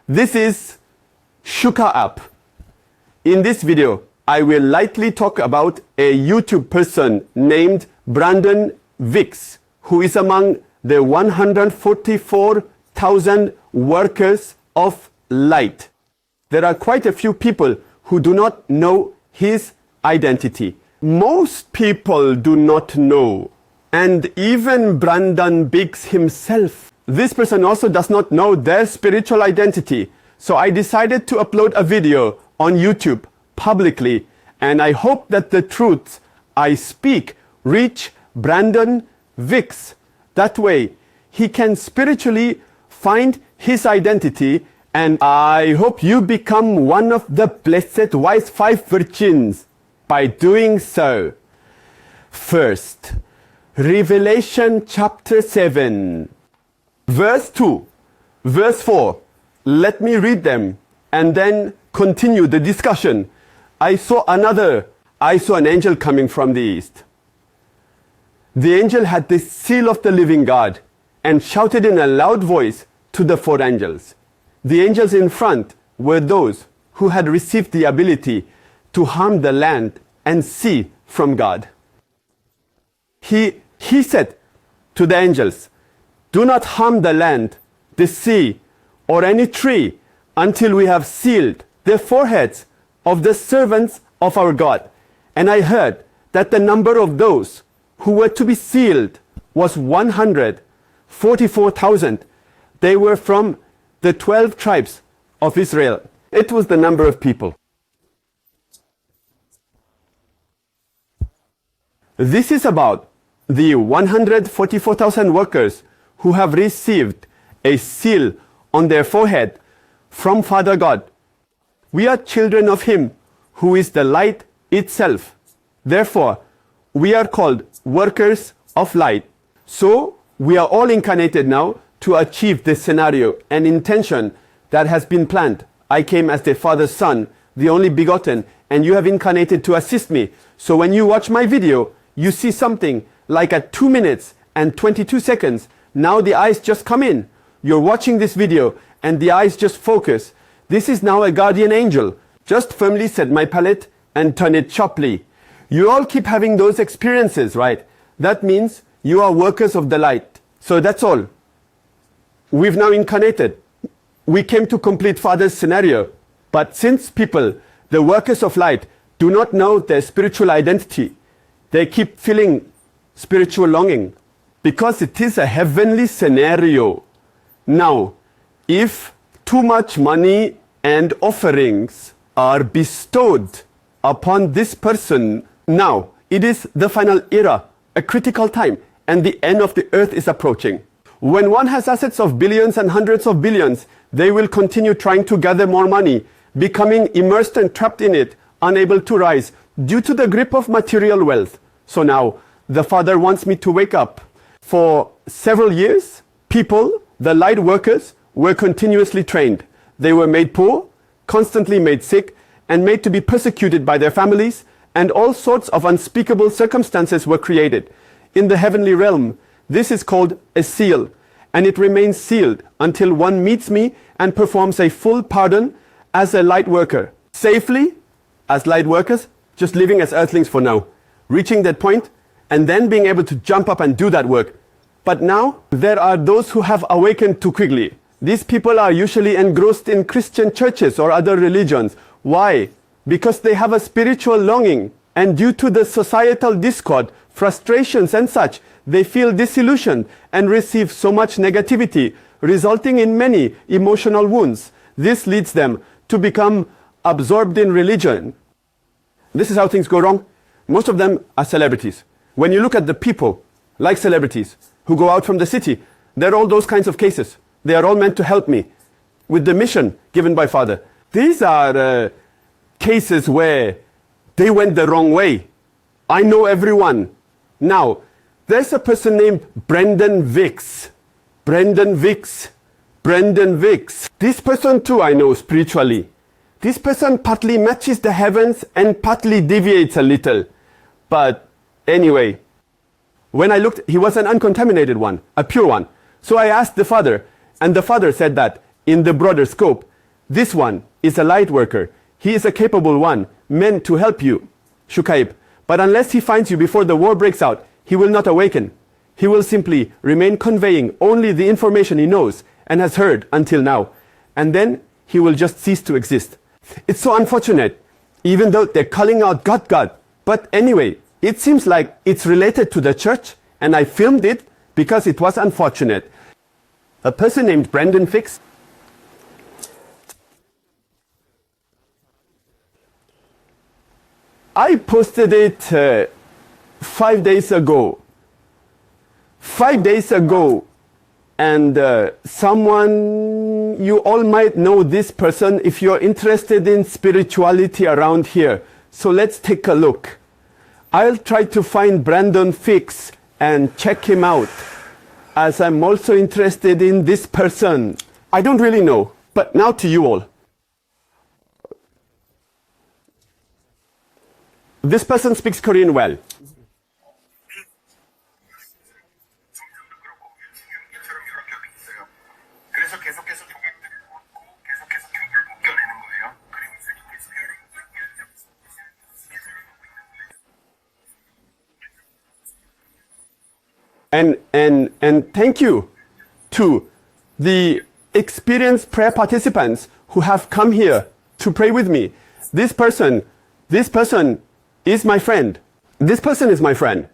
This is Shukaib. In this video, I will lightly talk about a YouTube person named Brandon Vicks, who is among the 144,000 workers of light. There are quite a few people who do not know his identity. Most people do not know, and even Brandon Vicks himself. This person also does not know their spiritual identity. So I decided to upload a video on YouTube publicly, and I hope that the truths I speak reach Brandon Vicks. That way, he can spiritually find his identity, and I hope you become one of the blessed wise 5 virgins by doing so. First, Revelation chapter 7, verse 2, verse 4. Let me read them and then continue the discussion. I saw an angel coming from the east. The angel had the seal of the living God and shouted in a loud voice to the 4 angels. The angels in front were those who had received the ability to harm the land and sea from God. He said to the angels, "Do not harm the land, the sea, or any tree until we have sealed the foreheads of the servants of our God." And I heard that the number of those who were to be sealed was 144,000. They were from the 12 tribes of Israel. It was the number of people. This is about the 144,000 workers who have received a seal on their forehead from Father God. We are children of Him who is the light itself. Therefore, we are called workers of light. So, we are all incarnated now to achieve this scenario and intention that has been planned. I came as the Father's Son, the only begotten, and you have incarnated to assist me. So when you watch my video, you see something like at 2 minutes and 22 seconds. Now the eyes just come in. You're watching this video and the eyes just focus. This is now a guardian angel. Just firmly set my palette and turn it sharply. You all keep having those experiences, right? That means you are workers of the light. So that's all. We've now incarnated. We came to complete Father's scenario. But since people, the workers of light, do not know their spiritual identity, they keep feeling spiritual longing because it is a heavenly scenario. Now, if too much money and offerings are bestowed upon this person, now it is the final era, a critical time, and the end of the earth is approaching. When one has assets of billions and hundreds of billions, they will continue trying to gather more money, becoming immersed and trapped in it, unable to rise due to the grip of material wealth. So now, the Father wants me to wake up. For several years, people, the light workers, were continuously trained. They were made poor, constantly made sick, and made to be persecuted by their families, and all sorts of unspeakable circumstances were created. In the heavenly realm, this is called a seal, and it remains sealed until one meets me and performs a full pardon as a light worker. Safely, as light workers, just living as earthlings for now. Reaching that point, and then being able to jump up and do that work. But now, there are those who have awakened too quickly. These people are usually engrossed in Christian churches or other religions. Why? Because they have a spiritual longing, and due to the societal discord, frustrations and such, they feel disillusioned and receive so much negativity, resulting in many emotional wounds. This leads them to become absorbed in religion. This is how things go wrong. Most of them are celebrities. When you look at the people, like celebrities, who go out from the city, they're all those kinds of cases. They are all meant to help me with the mission given by Father. These are cases where they went the wrong way. I know everyone. Now, there's a person named Brandon Vicks. Brandon Vicks. Brandon Vicks. This person too I know spiritually. This person partly matches the heavens and partly deviates a little. But anyway, when I looked, he was an uncontaminated one, a pure one. So I asked the Father, and the Father said that in the broader scope, This one is a light worker. He is a capable one, meant to help you, Shukaib. But unless he finds you before the war breaks out, he will not awaken. He will simply remain conveying only the information he knows and has heard until now. And then he will just cease to exist. It's so unfortunate, even though they're calling out God, God. But anyway, it seems like it's related to the church, and I filmed it because it was unfortunate. A person named Brandon Fix. I posted it 5 days ago. 5 days ago. And someone, you all might know this person if you're interested in spirituality around here. So let's take a look. I'll try to find Brandon Fix and check him out, as I'm also interested in this person. I don't really know, but now to you all. This person speaks Korean well. And thank you to the experienced prayer participants who have come here to pray with me. This person is my friend. This person is my friend.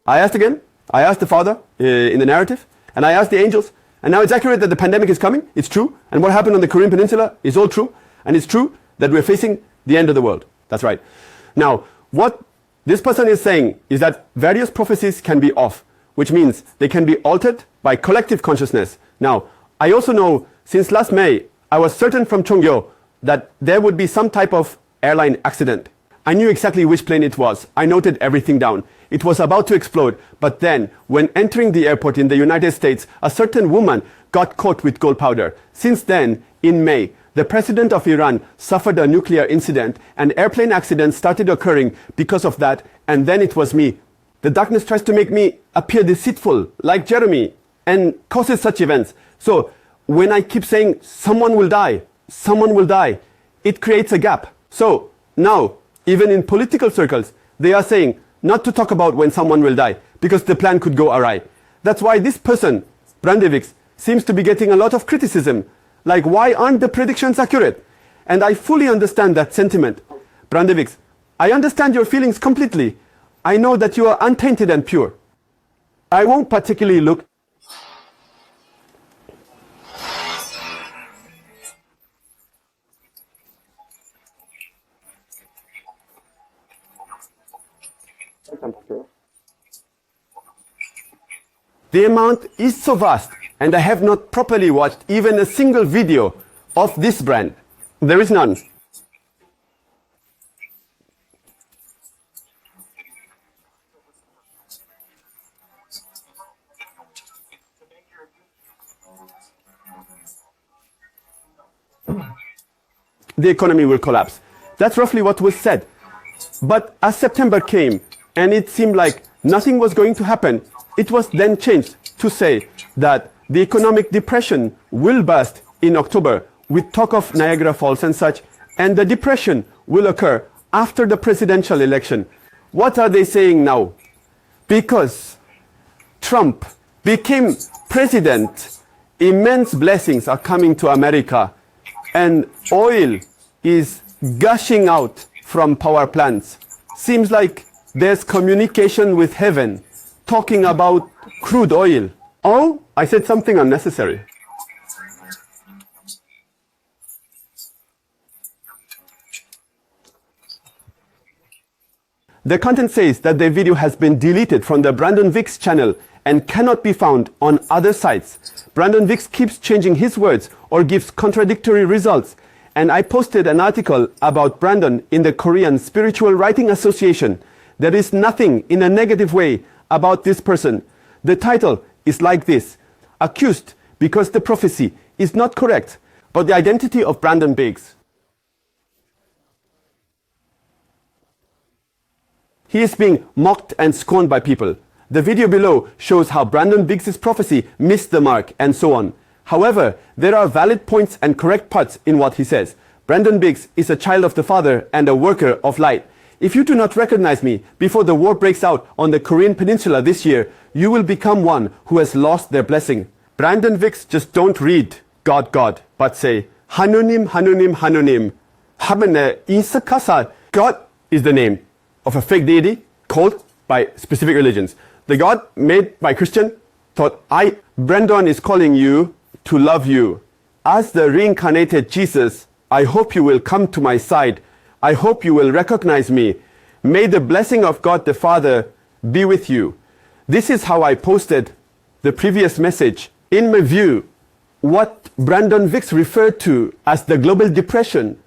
I asked again. I asked the Father in the narrative, and I asked the angels. And now it's accurate that the pandemic is coming. It's true. And what happened on the Korean Peninsula is all true. And it's true that we're facing the end of the world. That's right. Now, what this person is saying is that various prophecies can be off, which means they can be altered by collective consciousness. Now, I also know since last May, I was certain from Cheongyo that there would be some type of airline accident. I knew exactly which plane it was. I noted everything down. It was about to explode, but then, when entering the airport in the United States, a certain woman got caught with gold powder. Since then, in May, the president of Iran suffered a nuclear incident, and airplane accidents started occurring because of that, and then it was me. The darkness tries to make me appear deceitful, like Jeremy, and causes such events. So, when I keep saying, someone will die, it creates a gap. So, now, even in political circles, they are saying not to talk about when someone will die, because the plan could go awry. That's why this person, Brandevix, seems to be getting a lot of criticism. Like, why aren't the predictions accurate? And I fully understand that sentiment. Brandevix, I understand your feelings completely. I know that you are untainted and pure. I won't particularly look. The amount is so vast, and I have not properly watched even a single video of this brand. There is none. The economy will collapse. That's roughly what was said. But as September came, and it seemed like nothing was going to happen, it was then changed to say that the economic depression will burst in October with talk of Niagara Falls and such, and the depression will occur after the presidential election. What are they saying now? Because Trump became president, immense blessings are coming to America, and oil is gushing out from power plants. Seems like there's communication with heaven, talking about crude oil. Oh, I said something unnecessary. The content says that the video has been deleted from the Brandon Vix channel and cannot be found on other sites. Brandon Vix keeps changing his words or gives contradictory results. And I posted an article about Brandon in the Korean Spiritual Writing Association. There is nothing in a negative way about this person. The title is like this: accused because the prophecy is not correct, but the identity of Brandon Biggs. He is being mocked and scorned by people. The video below shows how Brandon Biggs' prophecy missed the mark and so on. However, there are valid points and correct parts in what he says. Brandon Biggs is a child of the Father and a worker of light. If you do not recognize me before the war breaks out on the Korean Peninsula this year, you will become one who has lost their blessing. Brandon Biggs just don't read God, God, but say, 하느님, 하느님, 하느님. 하면에 인석하사. God is the name of a fake deity called by specific religions. The God made by Christian thought, Brandon is calling you to love you. As the reincarnated Jesus, I hope you will come to my side. I hope you will recognize me. May the blessing of God the Father be with you. This is how I posted the previous message. In my view, what Brandon Biggs referred to as the global depression,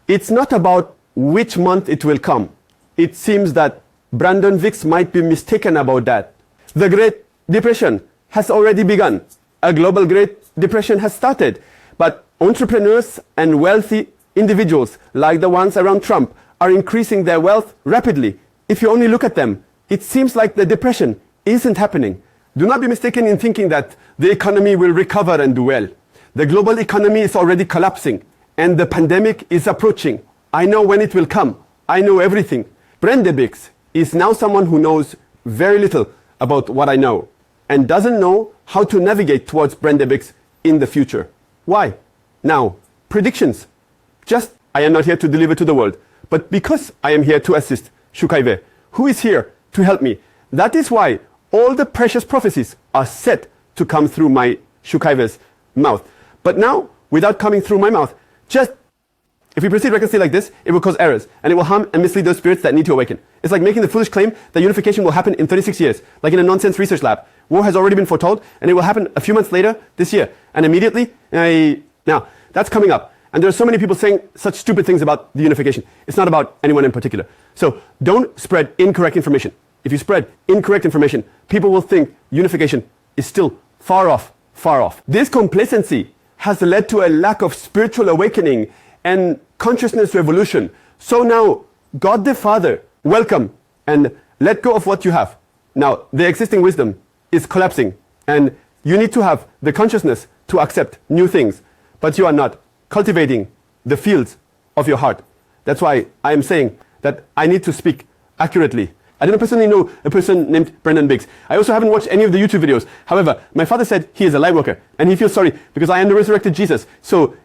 it's not about which month it will come. It seems that Brandon Biggs might be mistaken about that. The Great Depression has already begun. A global Great Depression has started. But entrepreneurs and wealthy individuals, like the ones around Trump, are increasing their wealth rapidly. If you only look at them, it seems like the depression isn't happening. Do not be mistaken in thinking that the economy will recover and do well. The global economy is already collapsing, and the pandemic is approaching. I know when it will come. I know everything. Brandon Biggs is now someone who knows very little about what I know, and doesn't know how to navigate towards Brandon Biggs in the future. Why? Now, predictions. I am not here to deliver to the world, but because I am here to assist Shukaib, who is here to help me. That is why all the precious prophecies are set to come through my Shukaib's mouth. But now, without coming through my mouth, if we proceed recklessly like this, it will cause errors, and it will harm and mislead those spirits that need to awaken. It's like making the foolish claim that unification will happen in 36 years, like in a nonsense research lab. War has already been foretold, and it will happen a few months later this year. And immediately, now, that's coming up. And there are so many people saying such stupid things about the unification. It's not about anyone in particular. So don't spread incorrect information. If you spread incorrect information, people will think unification is still far off, far off. This complacency has led to a lack of spiritual awakening and consciousness revolution. So now, God the Father, welcome and let go of what you have. Now, the existing wisdom is collapsing, and you need to have the consciousness to accept new things, but you are not cultivating the fields of your heart. That's why I am saying that I need to speak accurately. I don't personally know a person named Brandon Biggs. I also haven't watched any of the YouTube videos. However, my father said he is a light worker, and he feels sorry because I am the resurrected Jesus. So,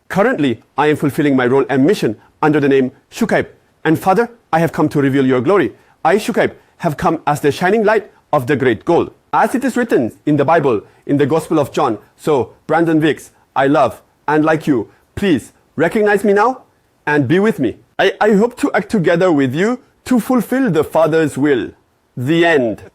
currently, I am fulfilling my role and mission under the name Shukaib. And Father, I have come to reveal your glory. I, Shukaib, have come as the shining light of the great goal. As it is written in the Bible, in the Gospel of John. So, Brandon Biggs, I love and like you. Please recognize me now and be with me. I hope to act together with you to fulfill the Father's will. The end.